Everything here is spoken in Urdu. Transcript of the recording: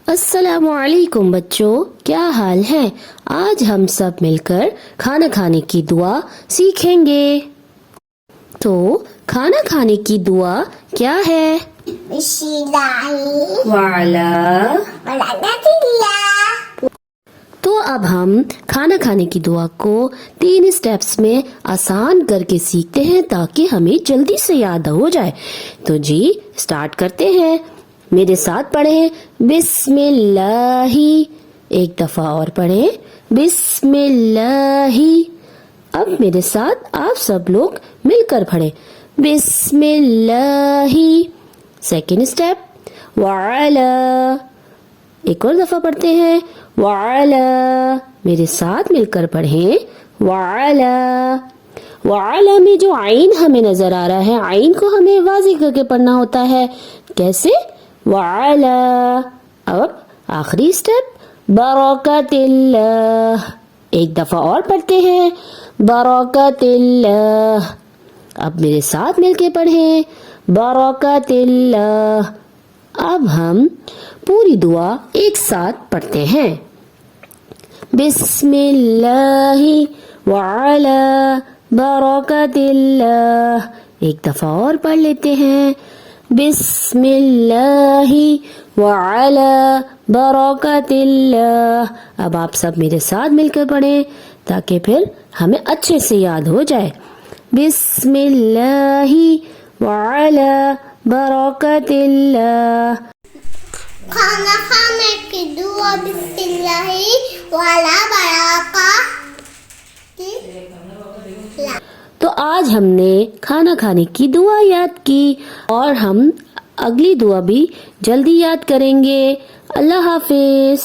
السلام علیکم بچوں، کیا حال ہے؟ آج ہم سب مل کر کھانا کھانے کی دعا سیکھیں گے۔ تو کھانا کھانے کی دعا کیا ہے؟ بسم اللہ وعلا۔ تو اب ہم کھانا کھانے کی دعا کو 3 سٹیپس میں آسان کر کے سیکھتے ہیں تاکہ ہمیں جلدی سے یاد ہو جائے۔ تو جی سٹارٹ کرتے ہیں۔ میرے ساتھ پڑھیں بسم اللہ۔ ایک دفعہ اور پڑھیں بسم اللہ۔ اب میرے ساتھ آپ سب لوگ مل کر پڑھیں بسم اللہ۔ سیکنڈ سٹیپ وعلا۔ ایک اور دفعہ پڑھتے ہیں وعلا۔ میرے ساتھ مل کر پڑھیں وعلا۔ وعلا میں جو عین ہمیں نظر آ رہا ہے، عین کو ہمیں واضح کر کے پڑھنا ہوتا ہے۔ کیسے؟ وعلا۔ اب آخری سٹیپ برکت اللہ۔ ایک دفعہ اور پڑھتے ہیں برکت اللہ۔ اب میرے ساتھ مل کے پڑھیں برکت اللہ۔ اب ہم پوری دعا ایک ساتھ پڑھتے ہیں بسم اللہ وعلا برکت اللہ۔ ایک دفعہ اور پڑھ لیتے ہیں بسم اللہ وعلا برکت اللہ۔ اب آپ سب میرے ساتھ مل کر پڑھیں تاکہ پھر ہمیں اچھے سے یاد ہو جائے۔ بسم اللہ وعلا برکت اللہ۔ کھانا کھانے کی دعا بسم اللہ والا برکت۔ تو آج ہم نے کھانا کھانے کی دعا یاد کی اور ہم اگلی دعا بھی جلدی یاد کریں گے۔ اللہ حافظ۔